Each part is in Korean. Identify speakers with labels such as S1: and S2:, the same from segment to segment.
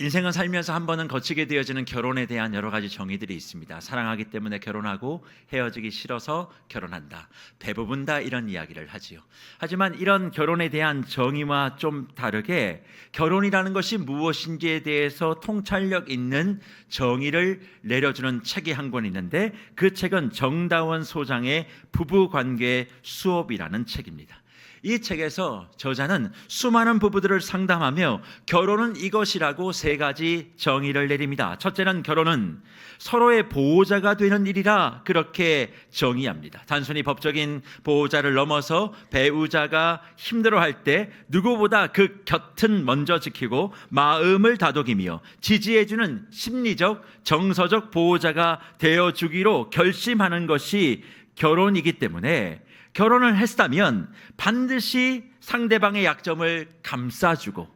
S1: 인생은 살면서 한 번은 거치게 되어지는 결혼에 대한 여러 가지 정의들이 있습니다. 사랑하기 때문에 결혼하고 헤어지기 싫어서 결혼한다. 대부분 다 이런 이야기를 하지요. 하지만 이런 결혼에 대한 정의와 좀 다르게 결혼이라는 것이 무엇인지에 대해서 통찰력 있는 정의를 내려주는 책이 한 권 있는데 그 책은 정다원 소장의 부부관계 수업이라는 책입니다. 이 책에서 저자는 수많은 부부들을 상담하며 결혼은 이것이라고 세 가지 정의를 내립니다. 첫째는 결혼은 서로의 보호자가 되는 일이라 그렇게 정의합니다. 단순히 법적인 보호자를 넘어서 배우자가 힘들어할 때 누구보다 그 곁은 먼저 지키고 마음을 다독이며 지지해주는 심리적, 정서적 보호자가 되어주기로 결심하는 것이 결혼이기 때문에 결혼을 했다면 반드시 상대방의 약점을 감싸주고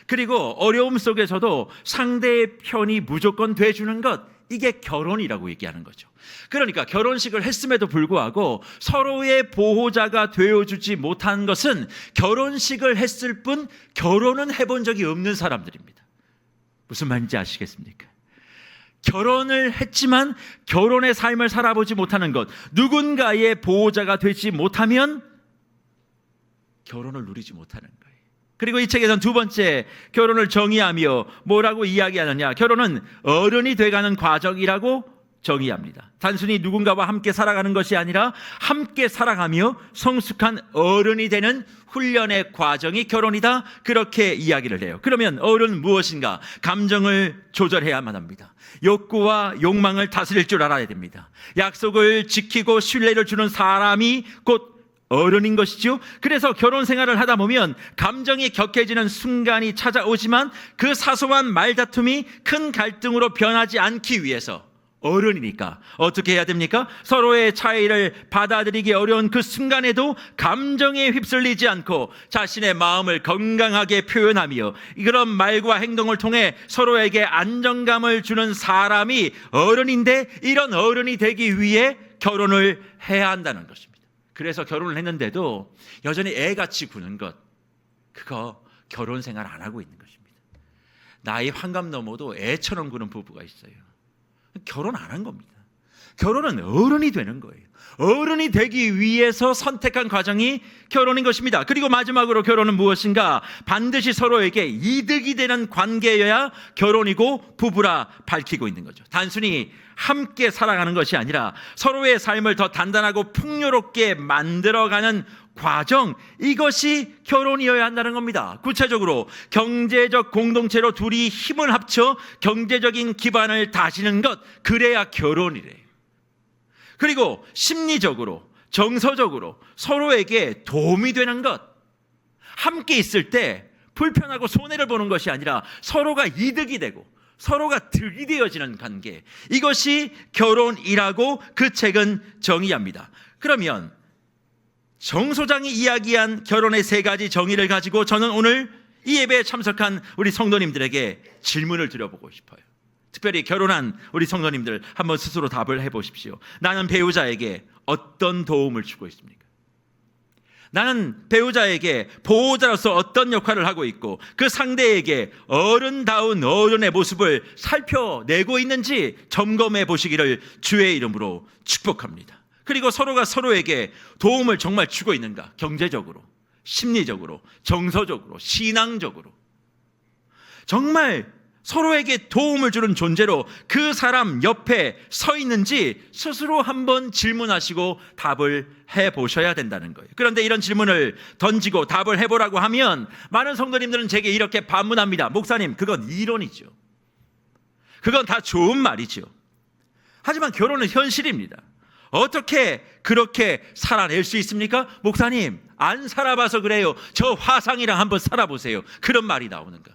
S1: 그리고 어려움 속에서도 상대의 편이 무조건 돼주는 것, 이게 결혼이라고 얘기하는 거죠. 그러니까 결혼식을 했음에도 불구하고 서로의 보호자가 되어주지 못한 것은 결혼식을 했을 뿐 결혼은 해본 적이 없는 사람들입니다. 무슨 말인지 아시겠습니까? 결혼을 했지만 결혼의 삶을 살아보지 못하는 것, 누군가의 보호자가 되지 못하면 결혼을 누리지 못하는 거예요. 그리고 이 책에서는 두 번째 결혼을 정의하며 뭐라고 이야기하느냐, 결혼은 어른이 돼가는 과정이라고 정의합니다. 단순히 누군가와 함께 살아가는 것이 아니라 함께 살아가며 성숙한 어른이 되는 훈련의 과정이 결혼이다, 그렇게 이야기를 해요. 그러면 어른은 무엇인가? 감정을 조절해야만 합니다. 욕구와 욕망을 다스릴 줄 알아야 됩니다. 약속을 지키고 신뢰를 주는 사람이 곧 어른인 것이죠. 그래서 결혼 생활을 하다 보면 감정이 격해지는 순간이 찾아오지만 그 사소한 말다툼이 큰 갈등으로 변하지 않기 위해서 어른이니까 어떻게 해야 됩니까? 서로의 차이를 받아들이기 어려운 그 순간에도 감정에 휩쓸리지 않고 자신의 마음을 건강하게 표현하며 그런 말과 행동을 통해 서로에게 안정감을 주는 사람이 어른인데, 이런 어른이 되기 위해 결혼을 해야 한다는 것입니다. 그래서 결혼을 했는데도 여전히 애같이 구는 것, 그거 결혼 생활 안 하고 있는 것입니다. 나이 환갑 넘어도 애처럼 구는 부부가 있어요. 결혼 안 한 겁니다. 결혼은 어른이 되는 거예요. 어른이 되기 위해서 선택한 과정이 결혼인 것입니다. 그리고 마지막으로 결혼은 무엇인가? 반드시 서로에게 이득이 되는 관계여야 결혼이고 부부라 밝히고 있는 거죠. 단순히 함께 살아가는 것이 아니라 서로의 삶을 더 단단하고 풍요롭게 만들어가는 과정, 이것이 결혼이어야 한다는 겁니다. 구체적으로 경제적 공동체로 둘이 힘을 합쳐 경제적인 기반을 다지는 것, 그래야 결혼이래요. 그리고 심리적으로, 정서적으로 서로에게 도움이 되는 것, 함께 있을 때 불편하고 손해를 보는 것이 아니라 서로가 이득이 되고 서로가 득이 되어지는 관계, 이것이 결혼이라고 그 책은 정의합니다. 그러면 정 소장이 이야기한 결혼의 세 가지 정의를 가지고 저는 오늘 이 예배에 참석한 우리 성도님들에게 질문을 드려보고 싶어요. 특별히 결혼한 우리 성도님들 한번 스스로 답을 해보십시오. 나는 배우자에게 어떤 도움을 주고 있습니까? 나는 배우자에게 보호자로서 어떤 역할을 하고 있고 그 상대에게 어른다운 어른의 모습을 살펴내고 있는지 점검해 보시기를 주의 이름으로 축복합니다. 그리고 서로가 서로에게 도움을 정말 주고 있는가? 경제적으로, 심리적으로, 정서적으로, 신앙적으로 정말 서로에게 도움을 주는 존재로 그 사람 옆에 서 있는지 스스로 한번 질문하시고 답을 해보셔야 된다는 거예요. 그런데 이런 질문을 던지고 답을 해보라고 하면 많은 성도님들은 제게 이렇게 반문합니다. 목사님, 그건 이론이죠. 그건 다 좋은 말이죠. 하지만 결혼은 현실입니다. 어떻게 그렇게 살아낼 수 있습니까? 목사님, 안 살아봐서 그래요. 저 화상이랑 한번 살아보세요. 그런 말이 나오는가?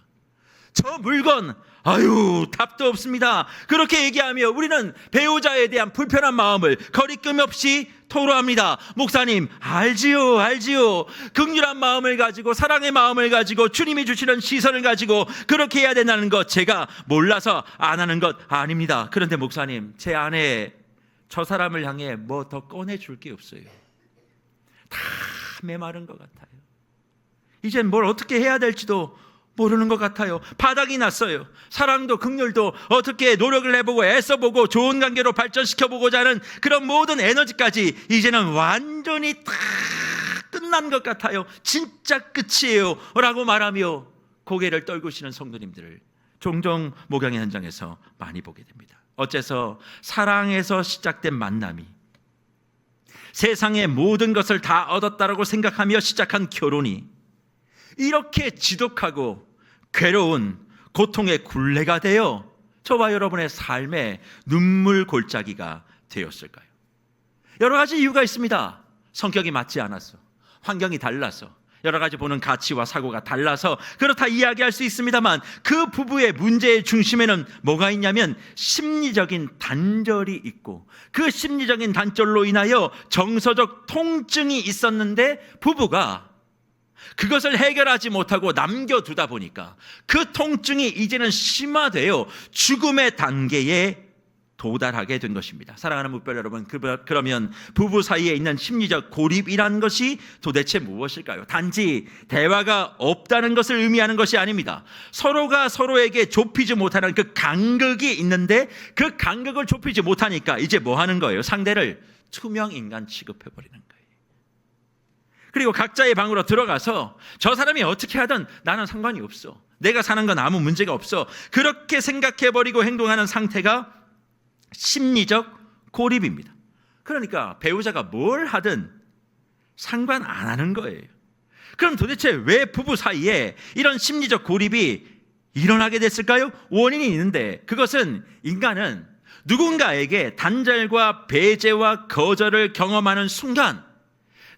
S1: 저 물건, 아유, 답도 없습니다. 그렇게 얘기하며 우리는 배우자에 대한 불편한 마음을 거리낌 없이 토로합니다. 목사님, 알지요. 긍휼한 마음을 가지고 사랑의 마음을 가지고 주님이 주시는 시선을 가지고 그렇게 해야 된다는 것 제가 몰라서 안 하는 것 아닙니다. 그런데 목사님, 제 아내 저 사람을 향해 뭐 더 꺼내줄 게 없어요. 다 메마른 것 같아요. 이젠 뭘 어떻게 해야 될지도 모르는 것 같아요. 바닥이 났어요. 사랑도 긍휼도 어떻게 노력을 해보고 애써보고 좋은 관계로 발전시켜보고자 하는 그런 모든 에너지까지 이제는 완전히 다 끝난 것 같아요. 진짜 끝이에요 라고 말하며 고개를 떨구시는 성도님들을 종종 목양의 현장에서 많이 보게 됩니다. 어째서 사랑에서 시작된 만남이 세상의 모든 것을 다 얻었다라고 생각하며 시작한 결혼이 이렇게 지독하고 괴로운 고통의 굴레가 되어 저와 여러분의 삶의 눈물 골짜기가 되었을까요? 여러 가지 이유가 있습니다. 성격이 맞지 않아서, 환경이 달라서, 여러 가지 보는 가치와 사고가 달라서 그렇다 이야기할 수 있습니다만, 그 부부의 문제의 중심에는 뭐가 있냐면 심리적인 단절이 있고, 그 심리적인 단절로 인하여 정서적 통증이 있었는데 부부가 그것을 해결하지 못하고 남겨두다 보니까 그 통증이 이제는 심화되어 죽음의 단계에 도달하게 된 것입니다. 사랑하는 묵별 여러분, 그러면 부부 사이에 있는 심리적 고립이라는 것이 도대체 무엇일까요? 단지 대화가 없다는 것을 의미하는 것이 아닙니다. 서로가 서로에게 좁히지 못하는 그 간극이 있는데 그 간극을 좁히지 못하니까 이제 뭐 하는 거예요? 상대를 투명 인간 취급해버리는 거예요. 그리고 각자의 방으로 들어가서 저 사람이 어떻게 하든 나는 상관이 없어, 내가 사는 건 아무 문제가 없어, 그렇게 생각해버리고 행동하는 상태가 심리적 고립입니다. 그러니까 배우자가 뭘 하든 상관 안 하는 거예요. 그럼 도대체 왜 부부 사이에 이런 심리적 고립이 일어나게 됐을까요? 원인이 있는데, 그것은 인간은 누군가에게 단절과 배제와 거절을 경험하는 순간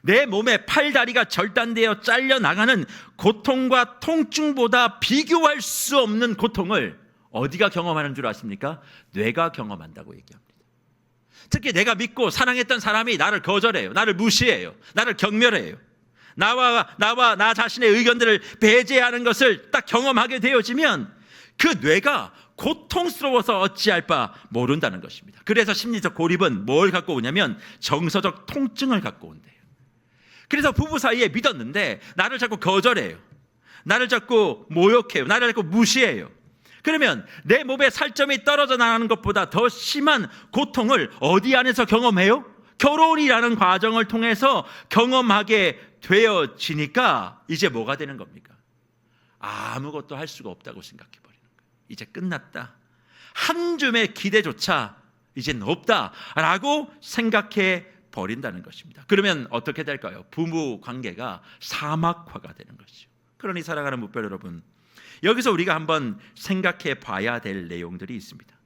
S1: 내 몸의 팔다리가 절단되어 잘려나가는 고통과 통증보다 비교할 수 없는 고통을 어디가 경험하는 줄 아십니까? 뇌가 경험한다고 얘기합니다. 특히 내가 믿고 사랑했던 사람이 나를 거절해요, 나를 무시해요, 나를 경멸해요, 나 자신의 의견들을 배제하는 것을 딱 경험하게 되어지면 그 뇌가 고통스러워서 어찌할 바 모른다는 것입니다. 그래서 심리적 고립은 뭘 갖고 오냐면 정서적 통증을 갖고 온대요. 그래서 부부 사이에 믿었는데 나를 자꾸 거절해요, 나를 자꾸 모욕해요, 나를 자꾸 무시해요. 그러면 내 몸에 살점이 떨어져 나가는 것보다 더 심한 고통을 어디 안에서 경험해요? 결혼이라는 과정을 통해서 경험하게 되어지니까 이제 뭐가 되는 겁니까? 아무것도 할 수가 없다고 생각해버리는 거예요. 이제 끝났다, 한 줌의 기대조차 이젠 없다라고 생각해 버린다는 것입니다. 그러면 어떻게 될까요? 부부 관계가 사막화가 되는 것이죠. 그러니 사랑하는 묵별 여러분, 여기서 우리가 한번 생각해 봐야 될 내용들이 있습니다.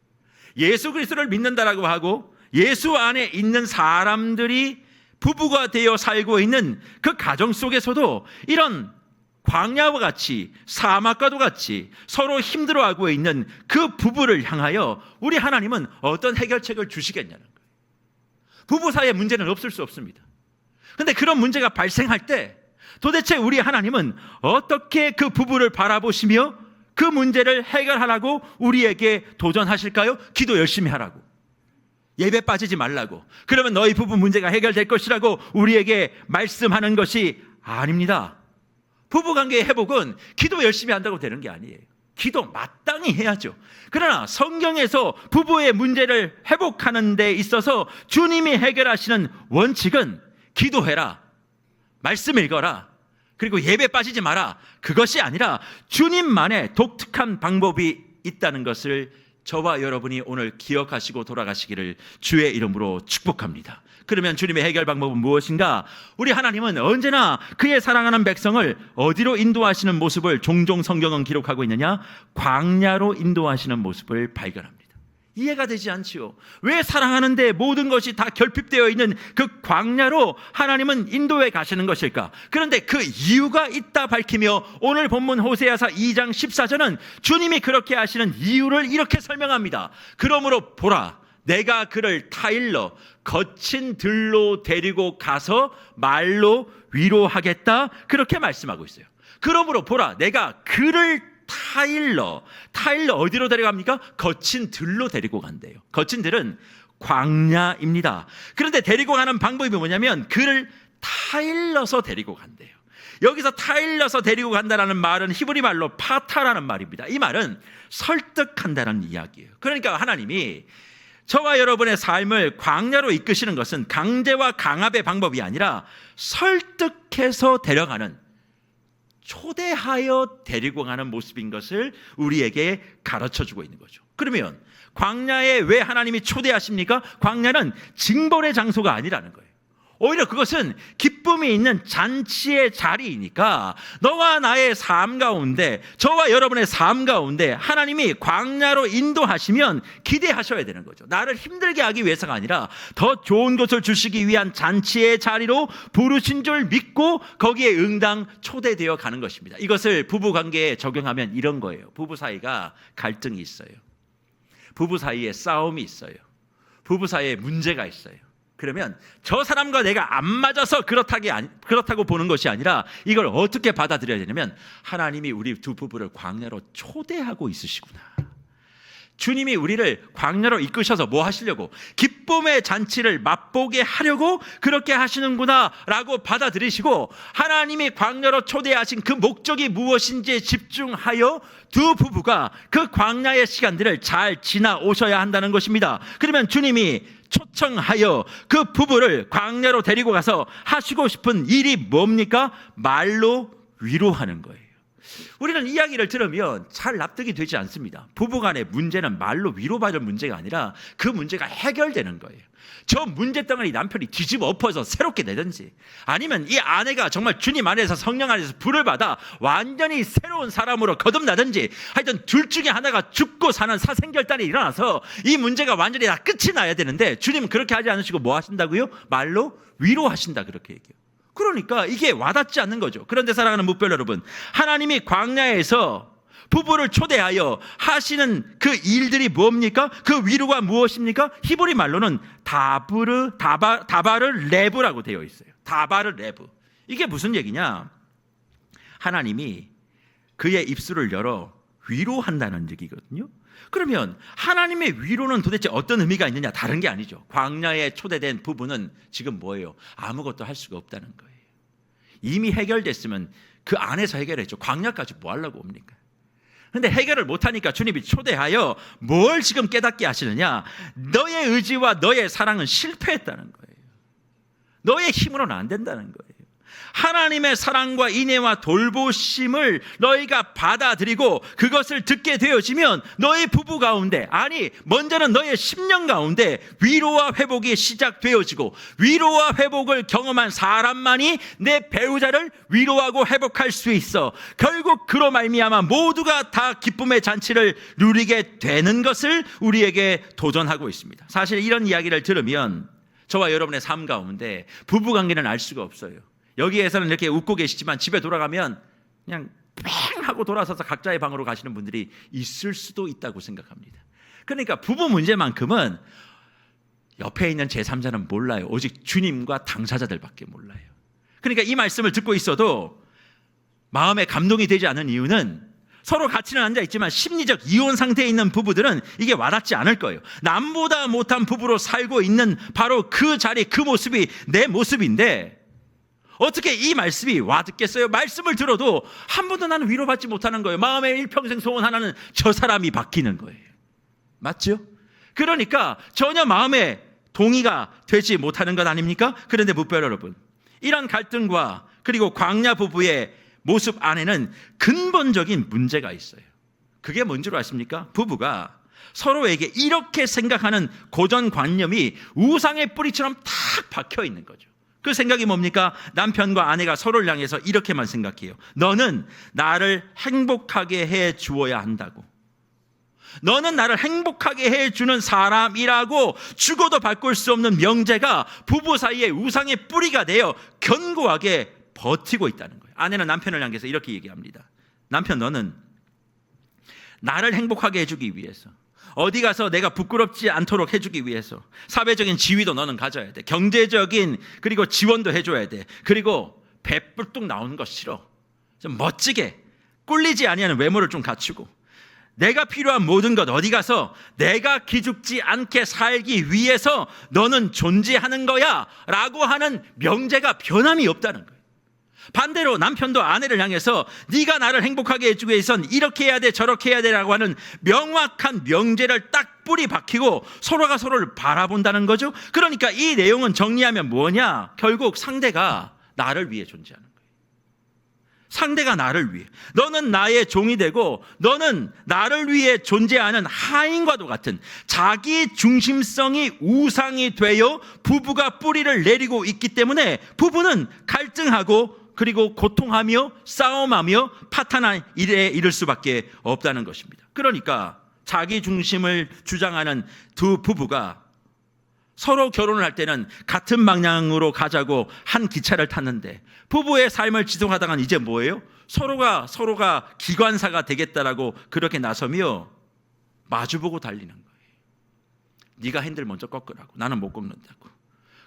S1: 예수 그리스도를 믿는다라고 하고 예수 안에 있는 사람들이 부부가 되어 살고 있는 그 가정 속에서도 이런 광야와 같이, 사막과도 같이 서로 힘들어하고 있는 그 부부를 향하여 우리 하나님은 어떤 해결책을 주시겠냐는 거예요. 부부 사이의 문제는 없을 수 없습니다. 그런데 그런 문제가 발생할 때 도대체 우리 하나님은 어떻게 그 부부를 바라보시며 그 문제를 해결하라고 우리에게 도전하실까요? 기도 열심히 하라고, 예배 빠지지 말라고, 그러면 너희 부부 문제가 해결될 것이라고 우리에게 말씀하는 것이 아닙니다. 부부관계의 회복은 기도 열심히 한다고 되는 게 아니에요. 기도 마땅히 해야죠. 그러나 성경에서 부부의 문제를 회복하는 데 있어서 주님이 해결하시는 원칙은 기도해라, 말씀 읽어라, 그리고 예배 빠지지 마라, 그것이 아니라 주님만의 독특한 방법이 있다는 것을 저와 여러분이 오늘 기억하시고 돌아가시기를 주의 이름으로 축복합니다. 그러면 주님의 해결 방법은 무엇인가? 우리 하나님은 언제나 그의 사랑하는 백성을 어디로 인도하시는 모습을 종종 성경은 기록하고 있느냐? 광야로 인도하시는 모습을 발견합니다. 이해가 되지 않지요. 왜 사랑하는데 모든 것이 다 결핍되어 있는 그 광야로 하나님은 인도해 가시는 것일까? 그런데 그 이유가 있다 밝히며 오늘 본문 호세아서 2장 14절은 주님이 그렇게 하시는 이유를 이렇게 설명합니다. 그러므로 보라, 내가 그를 타일러 거친 들로 데리고 가서 말로 위로하겠다, 그렇게 말씀하고 있어요. 그러므로 보라, 내가 그를 타일러 어디로 데려갑니까? 거친 들로 데리고 간대요. 거친 들은 광야입니다. 그런데 데리고 가는 방법이 뭐냐면 그를 타일러서 데리고 간대요. 여기서 타일러서 데리고 간다라는 말은 히브리 말로 파타라는 말입니다. 이 말은 설득한다는 이야기예요. 그러니까 하나님이 저와 여러분의 삶을 광야로 이끄시는 것은 강제와 강압의 방법이 아니라 설득해서 데려가는, 초대하여 데리고 가는 모습인 것을 우리에게 가르쳐주고 있는 거죠. 그러면 광야에 왜 하나님이 초대하십니까? 광야는 징벌의 장소가 아니라는 거예요. 오히려 그것은 기쁨이 있는 잔치의 자리이니까 너와 나의 삶 가운데, 저와 여러분의 삶 가운데 하나님이 광야로 인도하시면 기대하셔야 되는 거죠. 나를 힘들게 하기 위해서가 아니라 더 좋은 것을 주시기 위한 잔치의 자리로 부르신 줄 믿고 거기에 응당 초대되어 가는 것입니다. 이것을 부부관계에 적용하면 이런 거예요. 부부 사이가 갈등이 있어요. 부부 사이에 싸움이 있어요. 부부 사이에 문제가 있어요. 그러면 저 사람과 내가 안 맞아서 그렇다고 보는 것이 아니라 이걸 어떻게 받아들여야 되냐면, 하나님이 우리 두 부부를 광야로 초대하고 있으시구나. 주님이 우리를 광야로 이끄셔서 뭐 하시려고? 기쁨의 잔치를 맛보게 하려고 그렇게 하시는구나 라고 받아들이시고, 하나님이 광야로 초대하신 그 목적이 무엇인지에 집중하여 두 부부가 그 광야의 시간들을 잘 지나오셔야 한다는 것입니다. 그러면 주님이 초청하여 그 부부를 광야로 데리고 가서 하시고 싶은 일이 뭡니까? 말로 위로하는 거예요. 우리는 이야기를 들으면 잘 납득이 되지 않습니다. 부부간의 문제는 말로 위로받을 문제가 아니라 그 문제가 해결되는 거예요. 저 문제덩어리 남편이 뒤집어 엎어서 새롭게 내든지, 아니면 이 아내가 정말 주님 안에서, 성령 안에서 불을 받아 완전히 새로운 사람으로 거듭나든지, 하여튼 둘 중에 하나가 죽고 사는 사생결단이 일어나서 이 문제가 완전히 다 끝이 나야 되는데, 주님은 그렇게 하지 않으시고 뭐 하신다고요? 말로 위로하신다, 그렇게 얘기해요. 그러니까 이게 와닿지 않는 거죠. 그런데 사랑하는 무별 여러분, 하나님이 광야에서 부부를 초대하여 하시는 그 일들이 뭡니까? 그 위로가 무엇입니까? 히브리 말로는 다바르 레브라고 되어 있어요. 다바르 레브. 이게 무슨 얘기냐? 하나님이 그의 입술을 열어 위로한다는 얘기거든요. 그러면 하나님의 위로는 도대체 어떤 의미가 있느냐? 다른 게 아니죠. 광야에 초대된 부부는 지금 뭐예요? 아무것도 할 수가 없다는 거예요. 이미 해결됐으면 그 안에서 해결했죠. 광야까지 뭐 하려고 옵니까? 근데 해결을 못하니까 주님이 초대하여 뭘 지금 깨닫게 하시느냐? 너의 의지와 너의 사랑은 실패했다는 거예요. 너의 힘으로는 안 된다는 거예요. 하나님의 사랑과 인애와 돌보심을 너희가 받아들이고 그것을 듣게 되어지면 너희 부부 가운데, 아니 먼저는 너의 심령 가운데 위로와 회복이 시작되어지고, 위로와 회복을 경험한 사람만이 내 배우자를 위로하고 회복할 수 있어. 결국 그로 말미암아 모두가 다 기쁨의 잔치를 누리게 되는 것을 우리에게 도전하고 있습니다. 사실 이런 이야기를 들으면 저와 여러분의 삶 가운데 부부관계는 알 수가 없어요. 여기에서는 이렇게 웃고 계시지만 집에 돌아가면 그냥 뺑 하고 돌아서서 각자의 방으로 가시는 분들이 있을 수도 있다고 생각합니다. 그러니까 부부 문제만큼은 옆에 있는 제3자는 몰라요. 오직 주님과 당사자들밖에 몰라요. 그러니까 이 말씀을 듣고 있어도 마음에 감동이 되지 않은 이유는, 서로 같이는 앉아있지만 심리적 이혼 상태에 있는 부부들은 이게 와닿지 않을 거예요. 남보다 못한 부부로 살고 있는 바로 그 자리, 그 모습이 내 모습인데 어떻게 이 말씀이 와닿겠어요? 말씀을 들어도 한 번도 나는 위로받지 못하는 거예요. 마음의 일평생 소원 하나는 저 사람이 바뀌는 거예요. 맞죠? 그러니까 전혀 마음에 동의가 되지 못하는 것 아닙니까? 그런데 무별 여러분, 이런 갈등과 그리고 광야 부부의 모습 안에는 근본적인 문제가 있어요. 그게 뭔 줄 아십니까? 부부가 서로에게 이렇게 생각하는 고정관념이 우상의 뿌리처럼 탁 박혀 있는 거죠. 그 생각이 뭡니까? 남편과 아내가 서로를 향해서 이렇게만 생각해요. 너는 나를 행복하게 해 주어야 한다고. 너는 나를 행복하게 해 주는 사람이라고 죽어도 바꿀 수 없는 명제가 부부 사이에 우상의 뿌리가 되어 견고하게 버티고 있다는 거예요. 아내는 남편을 향해서 이렇게 얘기합니다. 남편, 너는 나를 행복하게 해주기 위해서, 어디 가서 내가 부끄럽지 않도록 해주기 위해서 사회적인 지위도 너는 가져야 돼. 경제적인 그리고 지원도 해줘야 돼. 그리고 배 뿔뚝 나오는 거 싫어. 좀 멋지게 꿀리지 아니하는 외모를 좀 갖추고, 내가 필요한 모든 것, 어디 가서 내가 기죽지 않게 살기 위해서 너는 존재하는 거야 라고 하는 명제가 변함이 없다는 거예요. 반대로 남편도 아내를 향해서 네가 나를 행복하게 해주기 위해선 이렇게 해야 돼 저렇게 해야 돼라고 하는 명확한 명제를 딱 뿌리 박히고 서로가 서로를 바라본다는 거죠. 그러니까 이 내용은 정리하면 뭐냐? 결국 상대가 나를 위해 존재하는 거예요. 상대가 나를 위해, 너는 나의 종이 되고 너는 나를 위해 존재하는 하인과도 같은 자기 중심성이 우상이 되어 부부가 뿌리를 내리고 있기 때문에 부부는 갈등하고 그리고 고통하며 싸움하며 파탄한 일에 이를 수밖에 없다는 것입니다. 그러니까 자기 중심을 주장하는 두 부부가 서로 결혼을 할 때는 같은 방향으로 가자고 한 기차를 탔는데 부부의 삶을 지속하다가 이제 뭐예요? 서로가 기관사가 되겠다라고 그렇게 나서며 마주보고 달리는 거예요. 네가 핸들 먼저 꺾으라고, 나는 못 꺾는다고.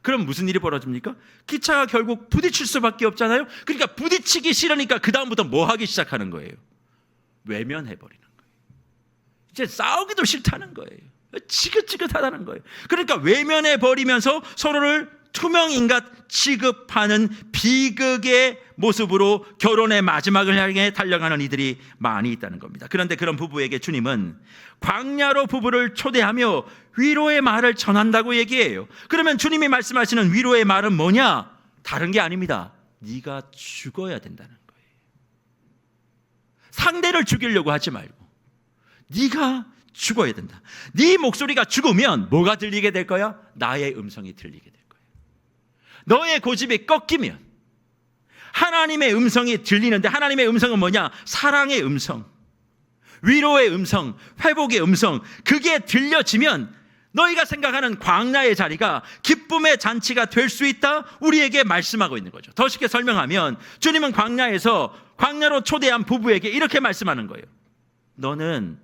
S1: 그럼 무슨 일이 벌어집니까? 기차가 결국 부딪힐 수밖에 없잖아요. 그러니까 부딪히기 싫으니까 그 다음부터 뭐 하기 시작하는 거예요? 외면해버리는 거예요. 이제 싸우기도 싫다는 거예요. 지긋지긋하다는 거예요. 그러니까 외면해버리면서 서로를 투명인간 취급하는 비극의 모습으로 결혼의 마지막을 향해 달려가는 이들이 많이 있다는 겁니다. 그런데 그런 부부에게 주님은 광야로 부부를 초대하며 위로의 말을 전한다고 얘기해요. 그러면 주님이 말씀하시는 위로의 말은 뭐냐? 다른 게 아닙니다. 네가 죽어야 된다는 거예요. 상대를 죽이려고 하지 말고 네가 죽어야 된다. 네 목소리가 죽으면 뭐가 들리게 될 거야? 나의 음성이 들리게 될 거야. 너의 고집이 꺾이면 하나님의 음성이 들리는데, 하나님의 음성은 뭐냐? 사랑의 음성, 위로의 음성, 회복의 음성. 그게 들려지면 너희가 생각하는 광야의 자리가 기쁨의 잔치가 될 수 있다, 우리에게 말씀하고 있는 거죠. 더 쉽게 설명하면 주님은 광야로 초대한 부부에게 이렇게 말씀하는 거예요. 너는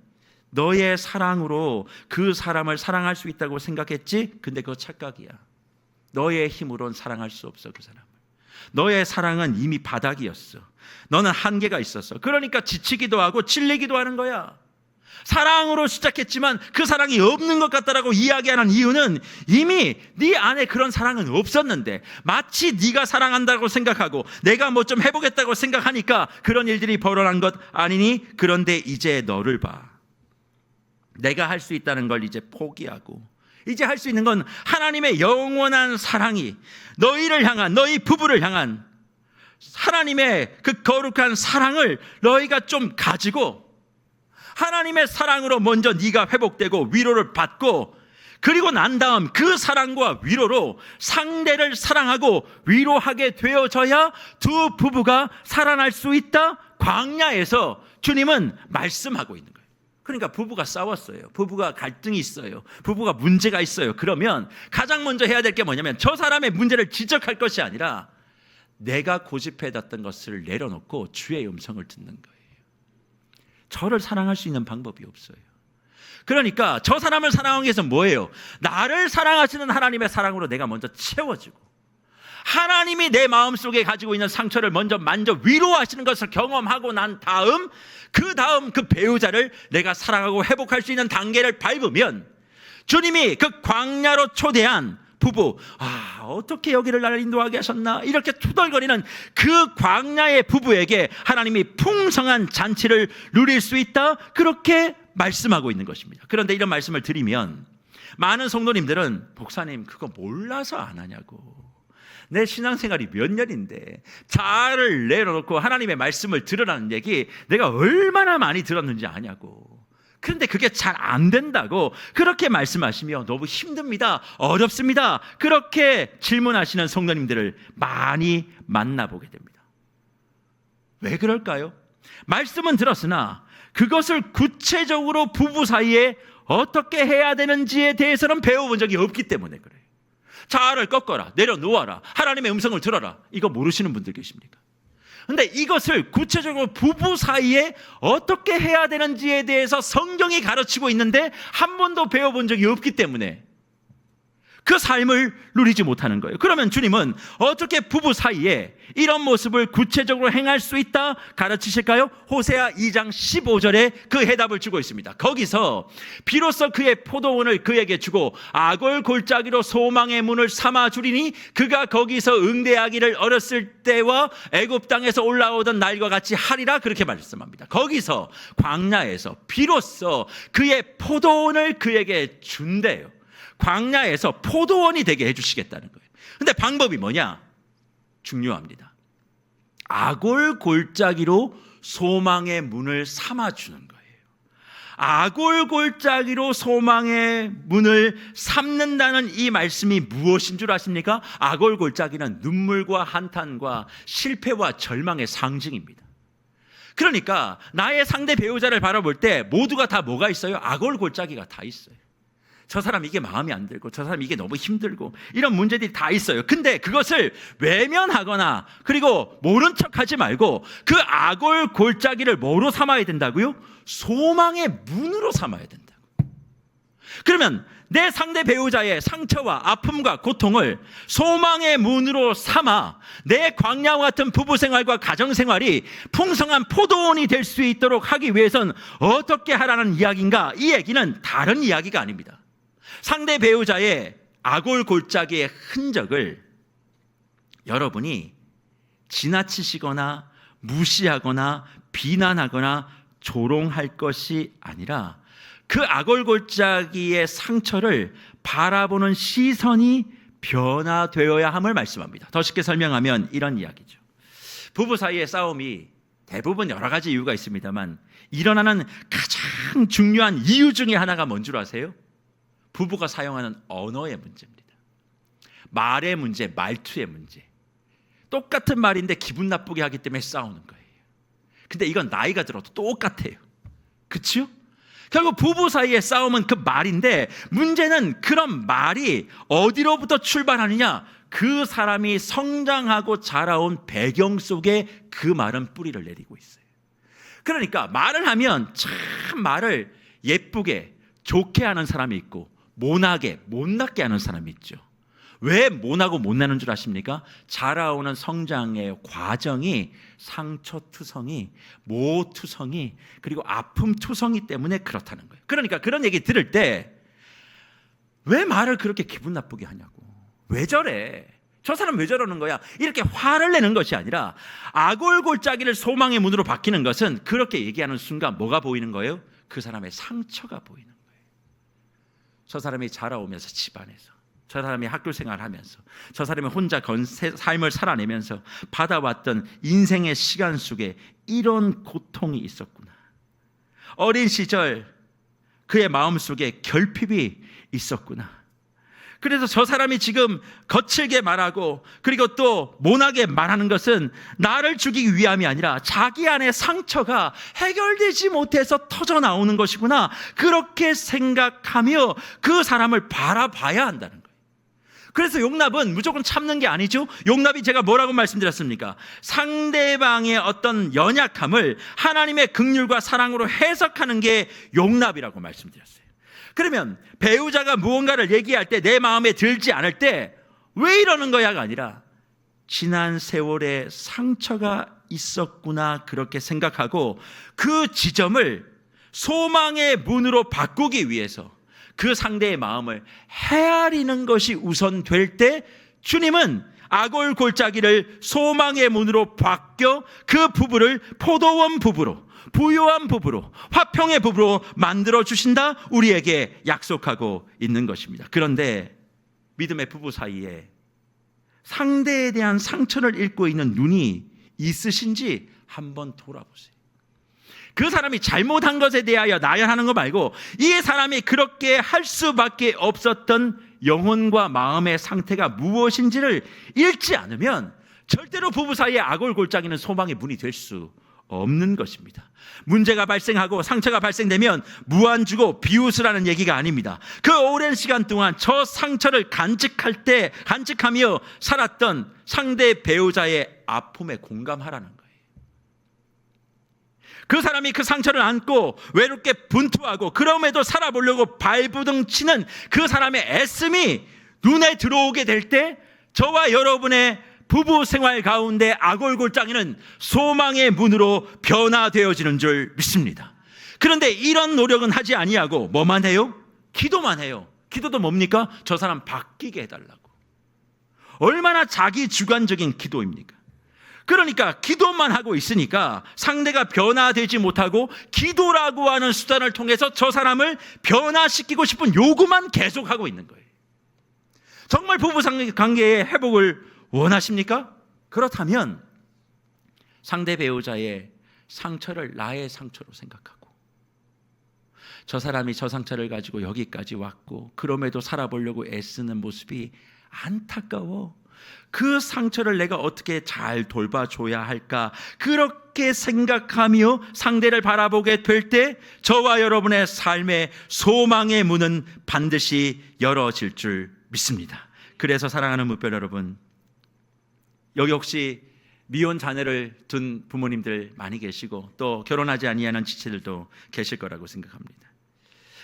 S1: 너의 사랑으로 그 사람을 사랑할 수 있다고 생각했지? 근데 그거 착각이야. 너의 힘으로는 사랑할 수 없어, 그 사람을. 너의 사랑은 이미 바닥이었어. 너는 한계가 있었어. 그러니까 지치기도 하고 질리기도 하는 거야. 사랑으로 시작했지만 그 사랑이 없는 것 같다라고 이야기하는 이유는 이미 네 안에 그런 사랑은 없었는데 마치 네가 사랑한다고 생각하고 내가 뭐 좀 해보겠다고 생각하니까 그런 일들이 벌어난 것 아니니? 그런데 이제 너를 봐. 내가 할 수 있다는 걸 이제 포기하고 이제 할 수 있는 건 하나님의 영원한 사랑이 너희를 향한, 너희 부부를 향한 하나님의 그 거룩한 사랑을 너희가 좀 가지고 하나님의 사랑으로 먼저 네가 회복되고 위로를 받고 그리고 난 다음 그 사랑과 위로로 상대를 사랑하고 위로하게 되어져야 두 부부가 살아날 수 있다. 광야에서 주님은 말씀하고 있는 거예요. 그러니까 부부가 싸웠어요. 부부가 갈등이 있어요. 부부가 문제가 있어요. 그러면 가장 먼저 해야 될 게 뭐냐면 저 사람의 문제를 지적할 것이 아니라 내가 고집해뒀던 것을 내려놓고 주의 음성을 듣는 거예요. 저를 사랑할 수 있는 방법이 없어요. 그러니까 저 사람을 사랑하기 위해서 뭐예요? 나를 사랑하시는 하나님의 사랑으로 내가 먼저 채워지고 하나님이 내 마음속에 가지고 있는 상처를 먼저 위로하시는 것을 경험하고 난 다음 그 배우자를 내가 사랑하고 회복할 수 있는 단계를 밟으면 주님이 그 광야로 초대한 부부, 어떻게 여기를 나를 인도하게 하셨나? 이렇게 투덜거리는 그 광야의 부부에게 하나님이 풍성한 잔치를 누릴 수 있다. 그렇게 말씀하고 있는 것입니다. 그런데 이런 말씀을 드리면 많은 성도님들은 목사님 그거 몰라서 안 하냐고. 내 신앙생활이 몇 년인데 자아를 내려놓고 하나님의 말씀을 들으라는 얘기 내가 얼마나 많이 들었는지 아냐고. 그런데 그게 잘 안 된다고 그렇게 말씀하시며 너무 힘듭니다, 어렵습니다, 그렇게 질문하시는 성도님들을 많이 만나보게 됩니다. 왜 그럴까요? 말씀은 들었으나 그것을 구체적으로 부부 사이에 어떻게 해야 되는지에 대해서는 배워본 적이 없기 때문에 그래요. 자아를 꺾어라, 내려놓아라, 하나님의 음성을 들어라, 이거 모르시는 분들 계십니까? 근데 이것을 구체적으로 부부 사이에 어떻게 해야 되는지에 대해서 성경이 가르치고 있는데 한 번도 배워본 적이 없기 때문에 그 삶을 누리지 못하는 거예요. 그러면 주님은 어떻게 부부 사이에 이런 모습을 구체적으로 행할 수 있다 가르치실까요? 호세아 2장 15절에 그 해답을 주고 있습니다. 거기서 비로소 그의 포도원을 그에게 주고 아골 골짜기로 소망의 문을 삼아 주리니 그가 거기서 응대하기를 어렸을 때와 애굽 땅에서 올라오던 날과 같이 하리라, 그렇게 말씀합니다. 거기서 광야에서 비로소 그의 포도원을 그에게 준대요. 광야에서 포도원이 되게 해주시겠다는 거예요. 근데 방법이 뭐냐? 중요합니다. 아골 골짜기로 소망의 문을 삼아주는 거예요. 아골 골짜기로 소망의 문을 삼는다는 이 말씀이 무엇인 줄 아십니까? 아골 골짜기는 눈물과 한탄과 실패와 절망의 상징입니다. 그러니까 나의 상대 배우자를 바라볼 때 모두가 다 뭐가 있어요? 아골 골짜기가 다 있어요. 저 사람 이게 마음에 안 들고, 저 사람 이게 너무 힘들고, 이런 문제들이 다 있어요. 근데 그것을 외면하거나 그리고 모른 척하지 말고 그 아골 골짜기를 뭐로 삼아야 된다고요? 소망의 문으로 삼아야 된다고. 그러면 내 상대 배우자의 상처와 아픔과 고통을 소망의 문으로 삼아 내 광야와 같은 부부생활과 가정생활이 풍성한 포도원이 될 수 있도록 하기 위해선 어떻게 하라는 이야기인가? 이 얘기는 다른 이야기가 아닙니다. 상대 배우자의 아골 골짜기의 흔적을 여러분이 지나치시거나 무시하거나 비난하거나 조롱할 것이 아니라 그 아골 골짜기의 상처를 바라보는 시선이 변화되어야 함을 말씀합니다. 더 쉽게 설명하면 이런 이야기죠. 부부 사이의 싸움이 대부분 여러 가지 이유가 있습니다만 일어나는 가장 중요한 이유 중에 하나가 뭔 줄 아세요? 부부가 사용하는 언어의 문제입니다. 말의 문제, 말투의 문제. 똑같은 말인데 기분 나쁘게 하기 때문에 싸우는 거예요. 근데 이건 나이가 들어도 똑같아요. 그렇죠? 결국 부부 사이의 싸움은 그 말인데 문제는 그런 말이 어디로부터 출발하느냐? 그 사람이 성장하고 자라온 배경 속에 그 말은 뿌리를 내리고 있어요. 그러니까 말을 하면 참 말을 예쁘게 좋게 하는 사람이 있고 모나게 못나게 하는 사람이 있죠. 왜 모나고 못나는 줄 아십니까? 자라오는 성장의 과정이 상처투성이, 모투성이, 그리고 아픔투성이 때문에 그렇다는 거예요. 그러니까 그런 얘기 들을 때 왜 말을 그렇게 기분 나쁘게 하냐고, 왜 저래, 저 사람 왜 저러는 거야, 이렇게 화를 내는 것이 아니라 아골 골짜기를 소망의 문으로 바뀌는 것은 그렇게 얘기하는 순간 뭐가 보이는 거예요? 그 사람의 상처가 보이는 거예요. 저 사람이 자라오면서 집안에서, 저 사람이 학교 생활하면서, 저 사람이 혼자 삶을 살아내면서 받아왔던 인생의 시간 속에 이런 고통이 있었구나. 어린 시절 그의 마음속에 결핍이 있었구나. 그래서 저 사람이 지금 거칠게 말하고 그리고 또 모나게 말하는 것은 나를 죽이기 위함이 아니라 자기 안에 상처가 해결되지 못해서 터져 나오는 것이구나. 그렇게 생각하며 그 사람을 바라봐야 한다는 거예요. 그래서 용납은 무조건 참는 게 아니죠. 용납이 제가 뭐라고 말씀드렸습니까? 상대방의 어떤 연약함을 하나님의 긍휼과 사랑으로 해석하는 게 용납이라고 말씀드렸어요. 그러면 배우자가 무언가를 얘기할 때 내 마음에 들지 않을 때 왜 이러는 거야가 아니라 지난 세월에 상처가 있었구나, 그렇게 생각하고 그 지점을 소망의 문으로 바꾸기 위해서 그 상대의 마음을 헤아리는 것이 우선될 때 주님은 아골 골짜기를 소망의 문으로 바뀌어 그 부부를 포도원 부부로, 부요한 부부로, 화평의 부부로 만들어 주신다, 우리에게 약속하고 있는 것입니다. 그런데 믿음의 부부 사이에 상대에 대한 상처를 읽고 있는 눈이 있으신지 한번 돌아보세요. 그 사람이 잘못한 것에 대하여 나열하는 거 말고 이 사람이 그렇게 할 수밖에 없었던 영혼과 마음의 상태가 무엇인지를 읽지 않으면 절대로 부부 사이의 아골 골짜기는 소망의 문이 될 수 없는 것입니다. 문제가 발생하고 상처가 발생되면 무안주고 비웃으라는 얘기가 아닙니다. 그 오랜 시간 동안 저 상처를 간직하며 살았던 상대 배우자의 아픔에 공감하라는 거예요. 그 사람이 그 상처를 안고 외롭게 분투하고 그럼에도 살아보려고 발부둥 치는 그 사람의 애씀이 눈에 들어오게 될 때 저와 여러분의 부부 생활 가운데 아골골장이는 소망의 문으로 변화되어지는 줄 믿습니다. 그런데 이런 노력은 하지 아니하고 뭐만 해요? 기도만 해요. 기도도 뭡니까? 저 사람 바뀌게 해달라고. 얼마나 자기 주관적인 기도입니까? 그러니까 기도만 하고 있으니까 상대가 변화되지 못하고 기도라고 하는 수단을 통해서 저 사람을 변화시키고 싶은 요구만 계속하고 있는 거예요. 정말 부부 관계의 회복을 원하십니까? 그렇다면 상대 배우자의 상처를 나의 상처로 생각하고, 저 사람이 저 상처를 가지고 여기까지 왔고 그럼에도 살아보려고 애쓰는 모습이 안타까워. 그 상처를 내가 어떻게 잘 돌봐줘야 할까, 그렇게 생각하며 상대를 바라보게 될 때 저와 여러분의 삶의 소망의 문은 반드시 열어질 줄 믿습니다. 그래서 사랑하는 무별 여러분, 여기 혹시 미혼 자녀를 둔 부모님들 많이 계시고 또 결혼하지 아니하는 지체들도 계실 거라고 생각합니다.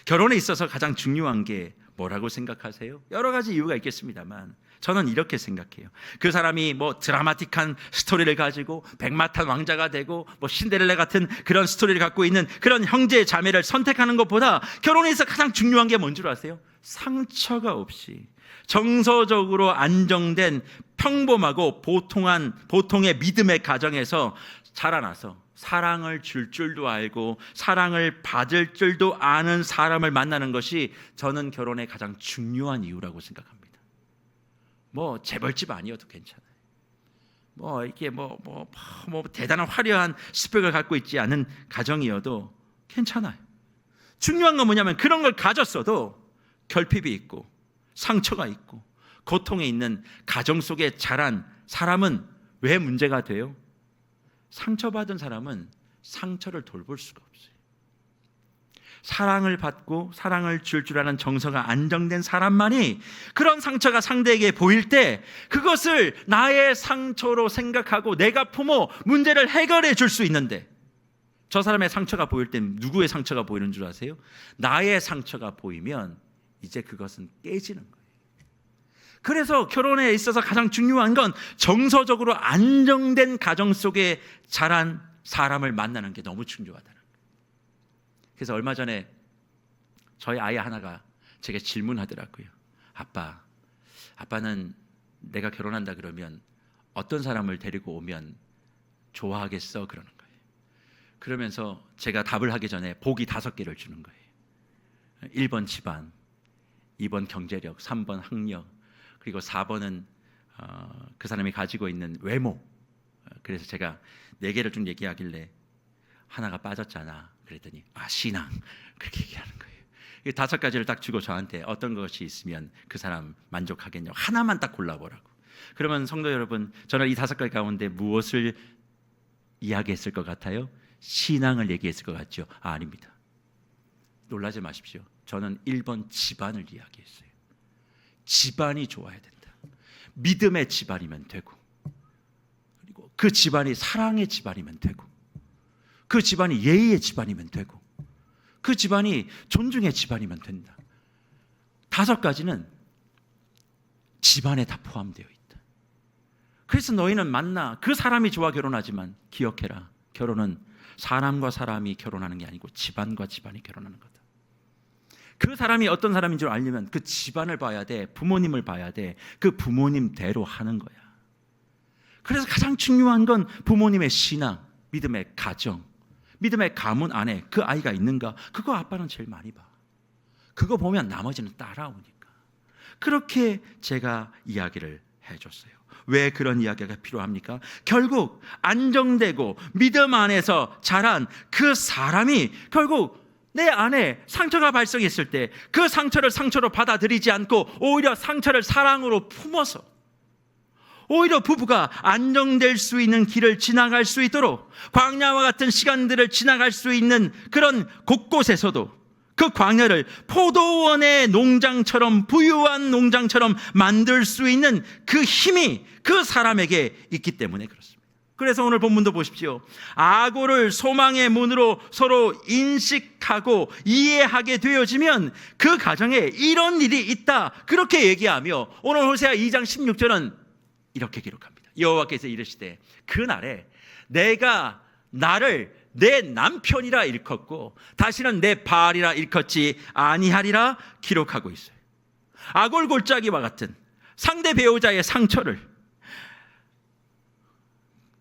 S1: 결혼에 있어서 가장 중요한 게 뭐라고 생각하세요? 여러 가지 이유가 있겠습니다만 저는 이렇게 생각해요. 그 사람이 뭐 드라마틱한 스토리를 가지고 백마탄 왕자가 되고 뭐 신데렐라 같은 그런 스토리를 갖고 있는 그런 형제 자매를 선택하는 것보다 결혼에 있어서 가장 중요한 게 뭔 줄 아세요? 상처가 없이 정서적으로 안정된 평범하고 보통의 믿음의 가정에서 자라나서 사랑을 줄 줄도 알고 사랑을 받을 줄도 아는 사람을 만나는 것이 저는 결혼의 가장 중요한 이유라고 생각합니다. 뭐 재벌집 아니어도 괜찮아요. 뭐 이게 뭐 대단한 화려한 스펙을 갖고 있지 않은 가정이어도 괜찮아요. 중요한 건 뭐냐면 그런 걸 가졌어도 결핍이 있고 상처가 있고 고통에 있는 가정 속에 자란 사람은 왜 문제가 돼요? 상처받은 사람은 상처를 돌볼 수가 없어요. 사랑을 받고 사랑을 줄 아는 정서가 안정된 사람만이 그런 상처가 상대에게 보일 때 그것을 나의 상처로 생각하고 내가 품어 문제를 해결해 줄 수 있는데, 저 사람의 상처가 보일 때 누구의 상처가 보이는 줄 아세요? 나의 상처가 보이면 이제 그것은 깨지는 거예요. 그래서 결혼에 있어서 가장 중요한 건 정서적으로 안정된 가정 속에 자란 사람을 만나는 게 너무 중요하다는 거예요. 그래서 얼마 전에 저희 아이 하나가 제게 질문하더라고요. 아빠는 내가 결혼한다 그러면 어떤 사람을 데리고 오면 좋아하겠어? 그러는 거예요. 그러면서 제가 답을 하기 전에 보기 5개를 주는 거예요. 1번 집안, 2번 경제력, 3번 학력, 그리고 4번은 그 사람이 가지고 있는 외모. 그래서 제가 4개를 좀 얘기하길래 하나가 빠졌잖아. 그랬더니 신앙. 그렇게 얘기하는 거예요. 5가지를 딱 주고 저한테 어떤 것이 있으면 그 사람 만족하겠냐고 하나만 딱 골라보라고. 그러면 성도 여러분, 저는 이 5가지 가운데 무엇을 이야기했을 것 같아요? 신앙을 얘기했을 것 같죠? 아닙니다. 놀라지 마십시오. 저는 1번 집안을 이야기했어요. 집안이 좋아야 된다. 믿음의 집안이면 되고, 그리고 그 집안이 사랑의 집안이면 되고, 그 집안이 예의의 집안이면 되고, 그 집안이 존중의 집안이면 된다. 5가지는 집안에 다 포함되어 있다. 그래서 너희는 만나 그 사람이 좋아 결혼하지만 기억해라. 결혼은 사람과 사람이 결혼하는 게 아니고 집안과 집안이 결혼하는 거다. 그 사람이 어떤 사람인 줄 알려면 그 집안을 봐야 돼. 부모님을 봐야 돼. 그 부모님대로 하는 거야. 그래서 가장 중요한 건 부모님의 신앙, 믿음의 가정, 믿음의 가문 안에 그 아이가 있는가? 그거 아빠는 제일 많이 봐. 그거 보면 나머지는 따라오니까. 그렇게 제가 이야기를 해줬어요. 왜 그런 이야기가 필요합니까? 결국 안정되고 믿음 안에서 자란 그 사람이 결국 내 안에 상처가 발생했을 때 그 상처를 상처로 받아들이지 않고 오히려 상처를 사랑으로 품어서 오히려 부부가 안정될 수 있는 길을 지나갈 수 있도록 광야와 같은 시간들을 지나갈 수 있는 그런 곳곳에서도 그 광야를 포도원의 농장처럼 부유한 농장처럼 만들 수 있는 그 힘이 그 사람에게 있기 때문에 그렇습니다. 그래서 오늘 본문도 보십시오. 아고를 소망의 문으로 서로 인식하고 이해하게 되어지면 그 가정에 이런 일이 있다, 그렇게 얘기하며 오늘 호세아 2장 16절은 이렇게 기록합니다. 여호와께서 이르시되 그날에 내가 나를 내 남편이라 일컫고 다시는 내 바알이라 일컫지 아니하리라 기록하고 있어요. 아골 골짜기와 같은 상대 배우자의 상처를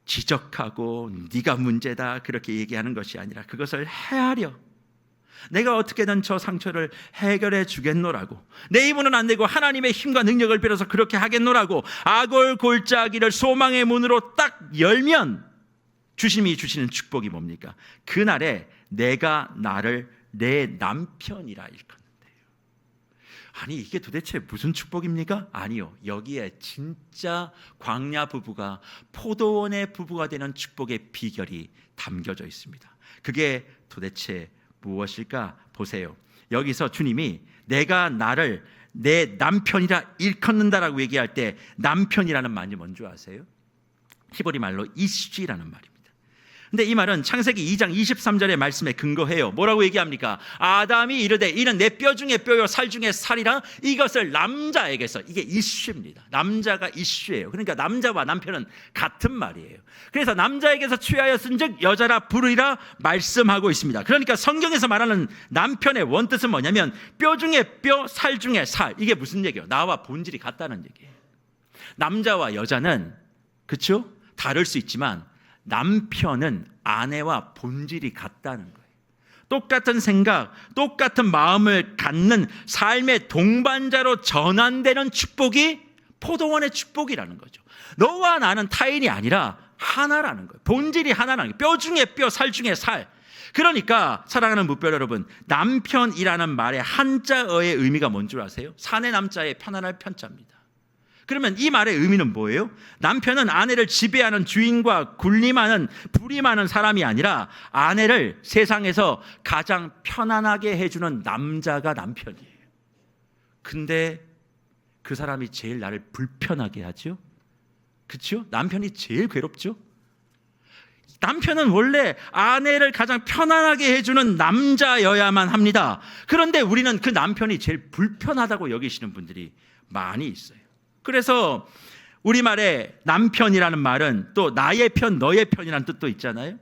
S1: 지적하고 네가 문제다 그렇게 얘기하는 것이 아니라 그것을 헤아려 내가 어떻게든 저 상처를 해결해 주겠노라고, 내 입으로는 안 되고 하나님의 힘과 능력을 빌어서 그렇게 하겠노라고 아골 골짜기를 소망의 문으로 딱 열면 주님이 주시는 축복이 뭡니까? 그날에 내가 나를 내 남편이라 일컫는데요. 아니 이게 도대체 무슨 축복입니까? 아니요, 여기에 진짜 광야 부부가 포도원의 부부가 되는 축복의 비결이 담겨져 있습니다. 그게 도대체 무엇일까? 보세요. 여기서 주님이 내가 나를 내 남편이라 일컫는다라고 얘기할 때 남편이라는 말이 뭔지 아세요? 히브리 말로 이쉬라는 말입니다. 근데 이 말은 창세기 2장 23절의 말씀에 근거해요. 뭐라고 얘기합니까? 아담이 이르되 이는 내 뼈 중에 뼈요 살 중에 살이라, 이것을 남자에게서, 이게 이슈입니다. 남자가 이슈예요. 그러니까 남자와 남편은 같은 말이에요. 그래서 남자에게서 취하였은즉 여자라 부르리라 말씀하고 있습니다. 그러니까 성경에서 말하는 남편의 원뜻은 뭐냐면 뼈 중에 뼈, 살 중에 살. 이게 무슨 얘기예요? 나와 본질이 같다는 얘기예요. 남자와 여자는 그렇죠? 다를 수 있지만 남편은 아내와 본질이 같다는 거예요. 똑같은 생각, 똑같은 마음을 갖는 삶의 동반자로 전환되는 축복이 포도원의 축복이라는 거죠. 너와 나는 타인이 아니라 하나라는 거예요. 본질이 하나라는 거예요. 뼈 중에 뼈, 살 중에 살. 그러니까 사랑하는 무뼈 여러분, 남편이라는 말의 한자어의 의미가 뭔 줄 아세요? 산의 남자의 편안할 편자입니다. 그러면 이 말의 의미는 뭐예요? 남편은 아내를 지배하는 주인과 군림하는 부림하는 사람이 아니라 아내를 세상에서 가장 편안하게 해주는 남자가 남편이에요. 근데 그 사람이 제일 나를 불편하게 하죠? 그렇죠? 남편이 제일 괴롭죠? 남편은 원래 아내를 가장 편안하게 해주는 남자여야만 합니다. 그런데 우리는 그 남편이 제일 불편하다고 여기시는 분들이 많이 있어요. 그래서 우리말에 남편이라는 말은 또 나의 편, 너의 편이라는 뜻도 있잖아요.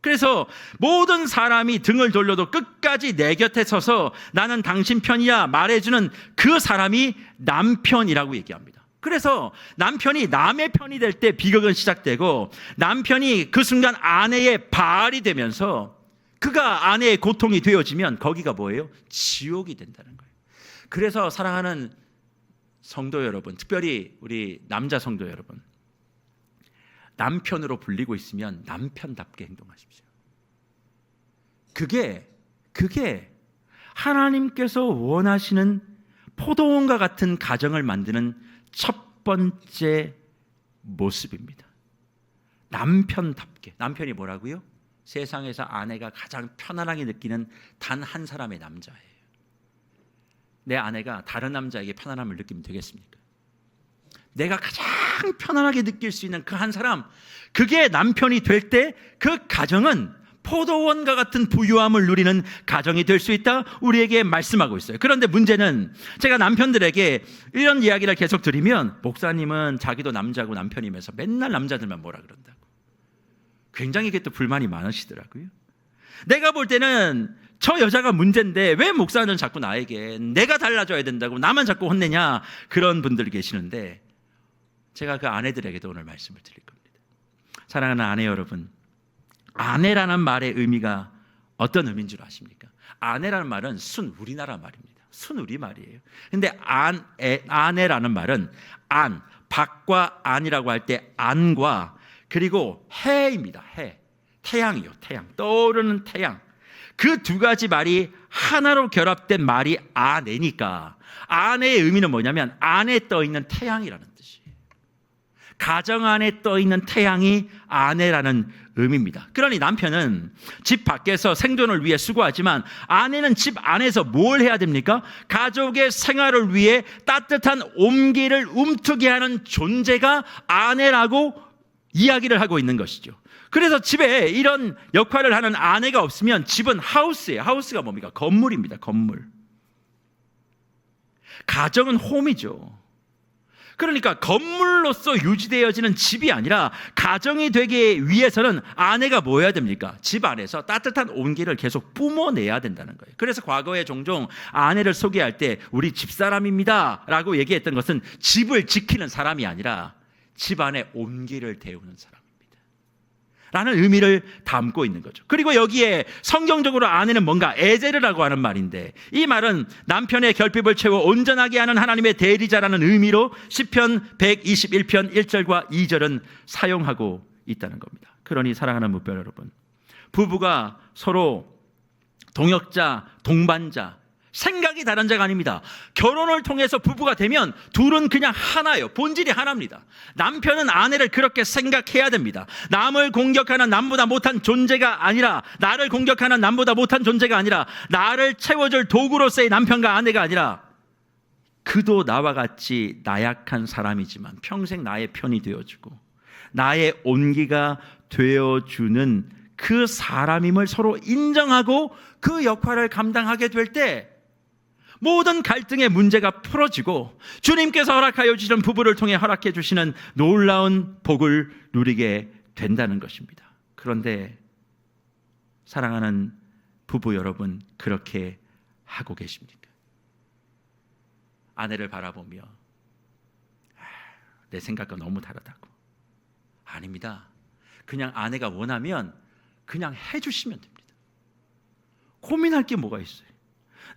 S1: 그래서 모든 사람이 등을 돌려도 끝까지 내 곁에 서서 나는 당신 편이야 말해주는 그 사람이 남편이라고 얘기합니다. 그래서 남편이 남의 편이 될 때 비극은 시작되고, 남편이 그 순간 아내의 바알이 되면서 그가 아내의 고통이 되어지면 거기가 뭐예요? 지옥이 된다는 거예요. 그래서 사랑하는 성도 여러분, 특별히 우리 남자 성도 여러분, 남편으로 불리고 있으면 남편답게 행동하십시오. 그게 하나님께서 원하시는 포도원과 같은 가정을 만드는 첫 번째 모습입니다. 남편답게. 남편이 뭐라고요? 세상에서 아내가 가장 편안하게 느끼는 단 한 사람의 남자예요. 내 아내가 다른 남자에게 편안함을 느끼면 되겠습니까? 내가 가장 편안하게 느낄 수 있는 그 한 사람, 그게 남편이 될 때 그 가정은 포도원과 같은 부유함을 누리는 가정이 될 수 있다, 우리에게 말씀하고 있어요. 그런데 문제는 제가 남편들에게 이런 이야기를 계속 드리면, 목사님은 자기도 남자고 남편이면서 맨날 남자들만 뭐라 그런다고 굉장히 이게 또 불만이 많으시더라고요. 내가 볼 때는 저 여자가 문제인데 왜 목사는 자꾸 나에게 내가 달라져야 된다고 나만 자꾸 혼내냐, 그런 분들이 계시는데 제가 그 아내들에게도 오늘 말씀을 드릴 겁니다. 사랑하는 아내 여러분, 아내라는 말의 의미가 어떤 의미인 줄 아십니까? 아내라는 말은 우리나라 말입니다. 우리 말이에요. 근데 아내라는 말은 밖과 안이라고 할 때 안과 그리고 해입니다. 태양이요. 태양. 떠오르는 태양. 그 두 가지 말이 하나로 결합된 말이 아내니까, 아내의 의미는 뭐냐면 안에 떠있는 태양이라는 뜻이에요. 가정 안에 떠있는 태양이 아내라는 의미입니다. 그러니 남편은 집 밖에서 생존을 위해 수고하지만 아내는 집 안에서 뭘 해야 됩니까? 가족의 생활을 위해 따뜻한 온기를 움트게 하는 존재가 아내라고 이야기를 하고 있는 것이죠. 그래서 집에 이런 역할을 하는 아내가 없으면 집은 하우스예요. 하우스가 뭡니까? 건물입니다. 건물. 가정은 홈이죠. 그러니까 건물로서 유지되어지는 집이 아니라 가정이 되기 위해서는 아내가 뭐 해야 됩니까? 집 안에서 따뜻한 온기를 계속 뿜어내야 된다는 거예요. 그래서 과거에 종종 아내를 소개할 때 우리 집사람입니다 라고 얘기했던 것은 집을 지키는 사람이 아니라 집 안에 온기를 데우는 사람입니다 라는 의미를 담고 있는 거죠. 그리고 여기에 성경적으로 아내는 뭔가 에제르라고 하는 말인데, 이 말은 남편의 결핍을 채워 온전하게 하는 하나님의 대리자라는 의미로 시편 121편 1절과 2절은 사용하고 있다는 겁니다. 그러니 사랑하는 무별 여러분, 부부가 서로 동역자, 동반자, 생각이 다른 자가 아닙니다. 결혼을 통해서 부부가 되면 둘은 그냥 하나예요. 본질이 하나입니다. 남편은 아내를 그렇게 생각해야 됩니다. 남을 공격하는 남보다 못한 존재가 아니라, 나를 공격하는 남보다 못한 존재가 아니라, 나를 채워줄 도구로서의 남편과 아내가 아니라, 그도 나와 같이 나약한 사람이지만 평생 나의 편이 되어주고 나의 온기가 되어주는 그 사람임을 서로 인정하고 그 역할을 감당하게 될 때 모든 갈등의 문제가 풀어지고 주님께서 허락하여 주시는 부부를 통해 허락해 주시는 놀라운 복을 누리게 된다는 것입니다. 그런데 사랑하는 부부 여러분, 그렇게 하고 계십니까? 아내를 바라보며 내 생각과 너무 다르다고. 아닙니다. 그냥 아내가 원하면 그냥 해주시면 됩니다. 고민할 게 뭐가 있어요?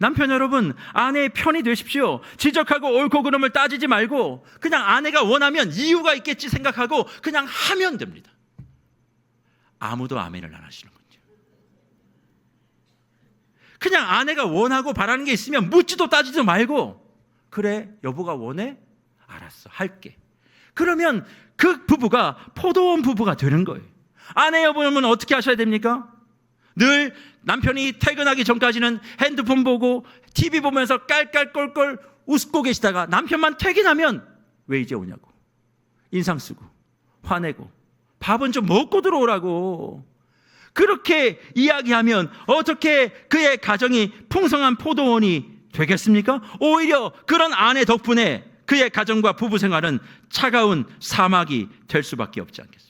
S1: 남편 여러분, 아내의 편이 되십시오. 지적하고 옳고 그름을 따지지 말고 그냥 아내가 원하면 이유가 있겠지 생각하고 그냥 하면 됩니다. 아무도 아멘을 안 하시는군요. 그냥 아내가 원하고 바라는 게 있으면 묻지도 따지지도 말고, 그래 여보가 원해? 알았어, 할게. 그러면 그 부부가 포도원 부부가 되는 거예요. 아내 여보는 어떻게 하셔야 됩니까? 늘 남편이 퇴근하기 전까지는 핸드폰 보고 TV 보면서 깔깔꼴꼴 웃고 계시다가 남편만 퇴근하면 왜 이제 오냐고 인상 쓰고 화내고 밥은 좀 먹고 들어오라고 그렇게 이야기하면 어떻게 그의 가정이 풍성한 포도원이 되겠습니까? 오히려 그런 아내 덕분에 그의 가정과 부부 생활은 차가운 사막이 될 수밖에 없지 않겠습니까?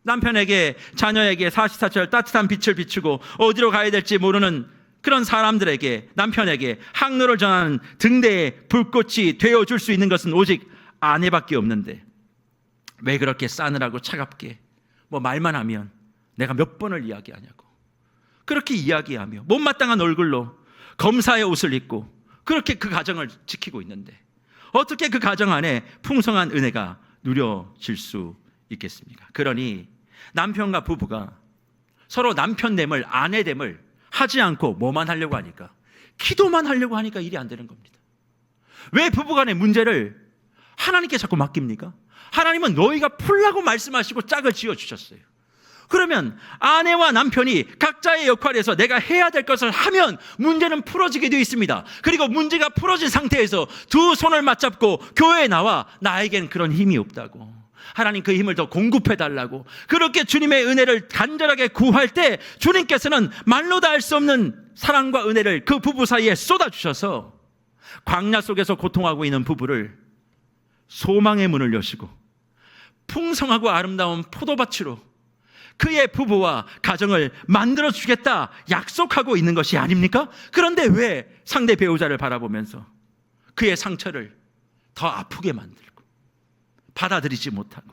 S1: 남편에게, 자녀에게 24절 따뜻한 빛을 비추고 어디로 가야 될지 모르는 그런 사람들에게, 남편에게 항로를 전하는 등대의 불꽃이 되어줄 수 있는 것은 오직 아내밖에 없는데 왜 그렇게 싸늘하고 차갑게 뭐 말만 하면 내가 몇 번을 이야기하냐고 그렇게 이야기하며 못마땅한 얼굴로 검사의 옷을 입고 그렇게 그 가정을 지키고 있는데 어떻게 그 가정 안에 풍성한 은혜가 누려질 수 있겠습니까? 그러니 남편과 부부가 서로 남편됨을, 아내됨을 하지 않고 뭐만 하려고 하니까? 기도만 하려고 하니까 일이 안 되는 겁니다. 왜 부부간의 문제를 하나님께 자꾸 맡깁니까? 하나님은 너희가 풀라고 말씀하시고 짝을 지어주셨어요. 그러면 아내와 남편이 각자의 역할에서 내가 해야 될 것을 하면 문제는 풀어지게 되어 있습니다. 그리고 문제가 풀어진 상태에서 두 손을 맞잡고 교회에 나와 나에겐 그런 힘이 없다고, 하나님 그 힘을 더 공급해달라고 그렇게 주님의 은혜를 간절하게 구할 때 주님께서는 말로 다 할 수 없는 사랑과 은혜를 그 부부 사이에 쏟아주셔서 광야 속에서 고통하고 있는 부부를 소망의 문을 여시고 풍성하고 아름다운 포도밭으로 그의 부부와 가정을 만들어주겠다 약속하고 있는 것이 아닙니까? 그런데 왜 상대 배우자를 바라보면서 그의 상처를 더 아프게 만들고 받아들이지 못하고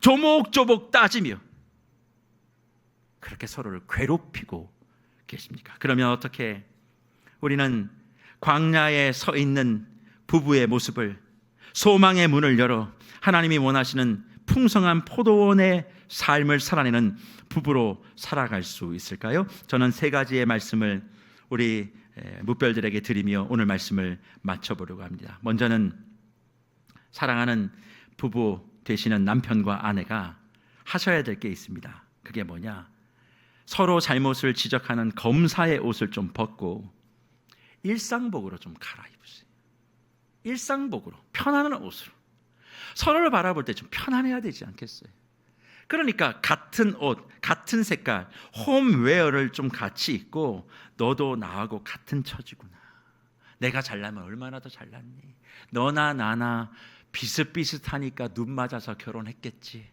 S1: 조목조목 따지며 그렇게 서로를 괴롭히고 계십니까? 그러면 어떻게 우리는 광야에 서 있는 부부의 모습을 소망의 문을 열어 하나님이 원하시는 풍성한 포도원의 삶을 살아내는 부부로 살아갈 수 있을까요? 저는 세 가지의 말씀을 우리 무별들에게 드리며 오늘 말씀을 마쳐보려고 합니다. 먼저는 사랑하는 부부 되시는 남편과 아내가 하셔야 될 게 있습니다. 그게 뭐냐? 서로 잘못을 지적하는 검사의 옷을 좀 벗고 일상복으로 좀 갈아입으세요. 일상복으로, 편안한 옷으로. 서로를 바라볼 때 좀 편안해야 되지 않겠어요? 그러니까 같은 옷, 같은 색깔, 홈웨어를 좀 같이 입고 너도 나하고 같은 처지구나. 내가 잘나면 얼마나 더 잘났니? 너나 나나 비슷비슷하니까 눈 맞아서 결혼했겠지.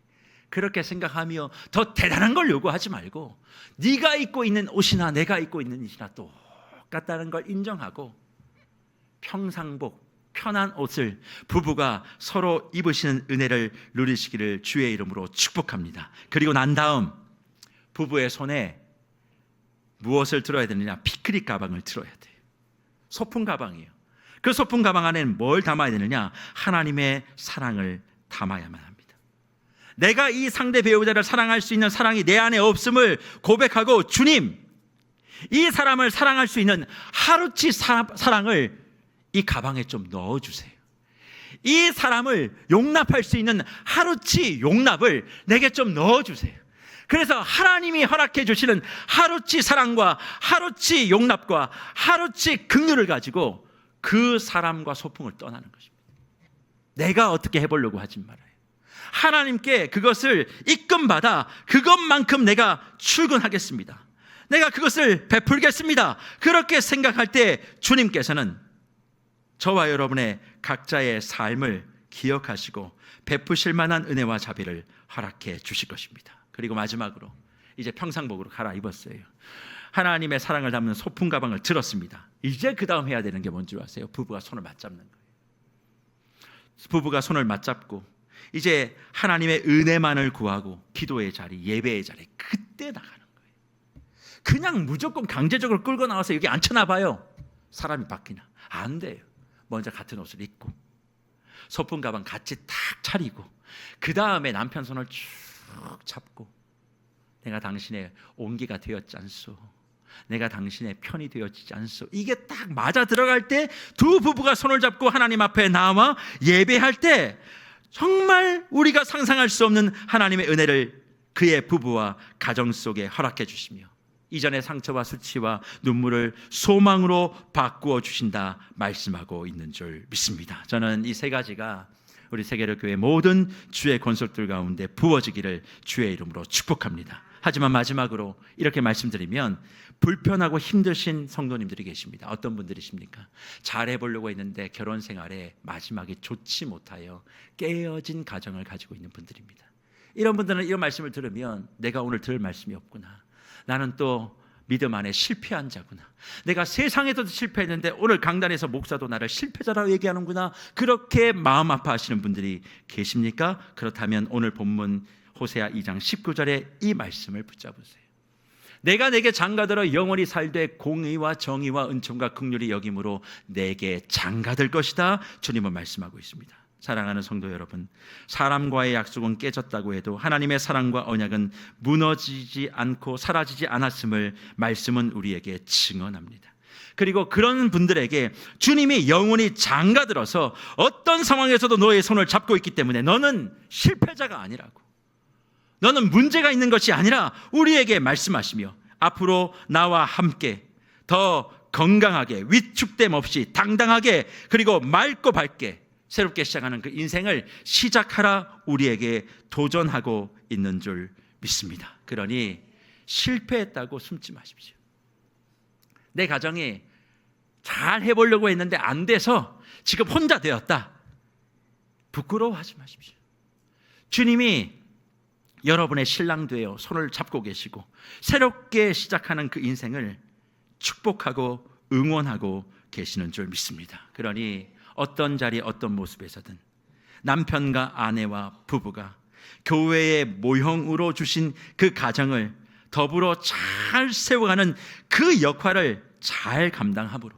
S1: 그렇게 생각하며 더 대단한 걸 요구하지 말고 네가 입고 있는 옷이나 내가 입고 있는 옷이나 똑같다는 걸 인정하고 평상복, 편한 옷을 부부가 서로 입으시는 은혜를 누리시기를 주의 이름으로 축복합니다. 그리고 난 다음 부부의 손에 무엇을 들어야 되느냐? 피크닉 가방을 들어야 돼요. 소품 가방이에요. 그 소품 가방 안에는 뭘 담아야 되느냐? 하나님의 사랑을 담아야만 합니다. 내가 이 상대 배우자를 사랑할 수 있는 사랑이 내 안에 없음을 고백하고, 주님, 이 사람을 사랑할 수 있는 하루치 사랑을 이 가방에 좀 넣어주세요. 이 사람을 용납할 수 있는 하루치 용납을 내게 좀 넣어주세요. 그래서 하나님이 허락해 주시는 하루치 사랑과 하루치 용납과 하루치 긍휼을 가지고 그 사람과 소풍을 떠나는 것입니다. 내가 어떻게 해보려고 하지 말아요. 하나님께 그것을 입금받아 그것만큼 내가 출근하겠습니다. 내가 그것을 베풀겠습니다. 그렇게 생각할 때 주님께서는 저와 여러분의 각자의 삶을 기억하시고 베푸실 만한 은혜와 자비를 허락해 주실 것입니다. 그리고 마지막으로 이제 평상복으로 갈아입었어요. 하나님의 사랑을 담는 소품 가방을 들었습니다. 이제 그 다음 해야 되는 게 뭔지 아세요? 부부가 손을 맞잡는 거예요. 부부가 손을 맞잡고 이제 하나님의 은혜만을 구하고 기도의 자리, 예배의 자리, 그때 나가는 거예요. 그냥 무조건 강제적으로 끌고 나와서 여기 앉혀놔 봐요. 사람이 바뀌나? 안 돼요. 먼저 같은 옷을 입고 소품 가방 같이 탁 차리고 그 다음에 남편 손을 쭉 잡고, 내가 당신의 온기가 되었지 않소, 내가 당신의 편이 되었지 않소. 이게 딱 맞아 들어갈 때 두 부부가 손을 잡고 하나님 앞에 나와 예배할 때 정말 우리가 상상할 수 없는 하나님의 은혜를 그의 부부와 가정 속에 허락해 주시며 이전의 상처와 수치와 눈물을 소망으로 바꾸어 주신다 말씀하고 있는 줄 믿습니다. 저는 이 세 가지가 우리 세계로교회 모든 주의 권속들 가운데 부어지기를 주의 이름으로 축복합니다. 하지만 마지막으로 이렇게 말씀드리면 불편하고 힘드신 성도님들이 계십니다. 어떤 분들이십니까? 잘해보려고 했는데 결혼 생활에 마지막이 좋지 못하여 깨어진 가정을 가지고 있는 분들입니다. 이런 분들은 이런 말씀을 들으면 내가 오늘 들을 말씀이 없구나, 나는 또 믿음 안에 실패한 자구나, 내가 세상에서도 실패했는데 오늘 강단에서 목사도 나를 실패자라고 얘기하는구나, 그렇게 마음 아파하시는 분들이 계십니까? 그렇다면 오늘 본문 호세아 2장 19절에 이 말씀을 붙잡으세요. 내가 내게 장가들어 영원히 살되 공의와 정의와 은총과 긍휼이 여김으로 내게 장가들 것이다. 주님은 말씀하고 있습니다. 사랑하는 성도 여러분, 사람과의 약속은 깨졌다고 해도 하나님의 사랑과 언약은 무너지지 않고 사라지지 않았음을 말씀은 우리에게 증언합니다. 그리고 그런 분들에게 주님이 영원히 장가들어서 어떤 상황에서도 너의 손을 잡고 있기 때문에 너는 실패자가 아니라고, 너는 문제가 있는 것이 아니라 우리에게 말씀하시며 앞으로 나와 함께 더 건강하게 위축됨 없이 당당하게 그리고 맑고 밝게 새롭게 시작하는 그 인생을 시작하라 우리에게 도전하고 있는 줄 믿습니다. 그러니 실패했다고 숨지 마십시오. 내 가정이 잘 해보려고 했는데 안 돼서 지금 혼자 되었다, 부끄러워하지 마십시오. 주님이 여러분의 신랑 되어 손을 잡고 계시고 새롭게 시작하는 그 인생을 축복하고 응원하고 계시는 줄 믿습니다. 그러니 어떤 자리 어떤 모습에서든 남편과 아내와 부부가 교회의 모형으로 주신 그 가정을 더불어 잘 세워가는 그 역할을 잘 감당함으로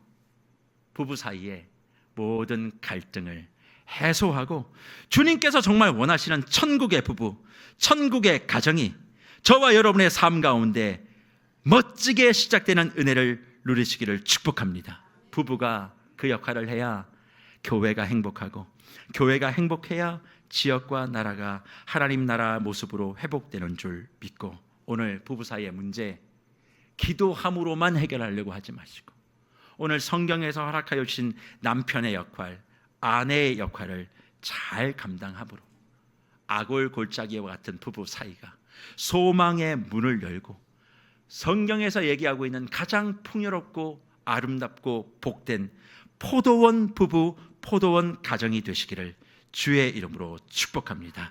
S1: 부부 사이에 모든 갈등을 해소하고 주님께서 정말 원하시는 천국의 부부, 천국의 가정이 저와 여러분의 삶 가운데 멋지게 시작되는 은혜를 누리시기를 축복합니다. 부부가 그 역할을 해야 교회가 행복하고 교회가 행복해야 지역과 나라가 하나님 나라 모습으로 회복되는 줄 믿고, 오늘 부부 사이의 문제 기도함으로만 해결하려고 하지 마시고 오늘 성경에서 허락하여 주신 남편의 역할, 아내의 역할을 잘 감당함으로 아골 골짜기와 같은 부부 사이가 소망의 문을 열고 성경에서 얘기하고 있는 가장 풍요롭고 아름답고 복된 포도원 부부, 포도원 가정이 되시기를 주의 이름으로 축복합니다.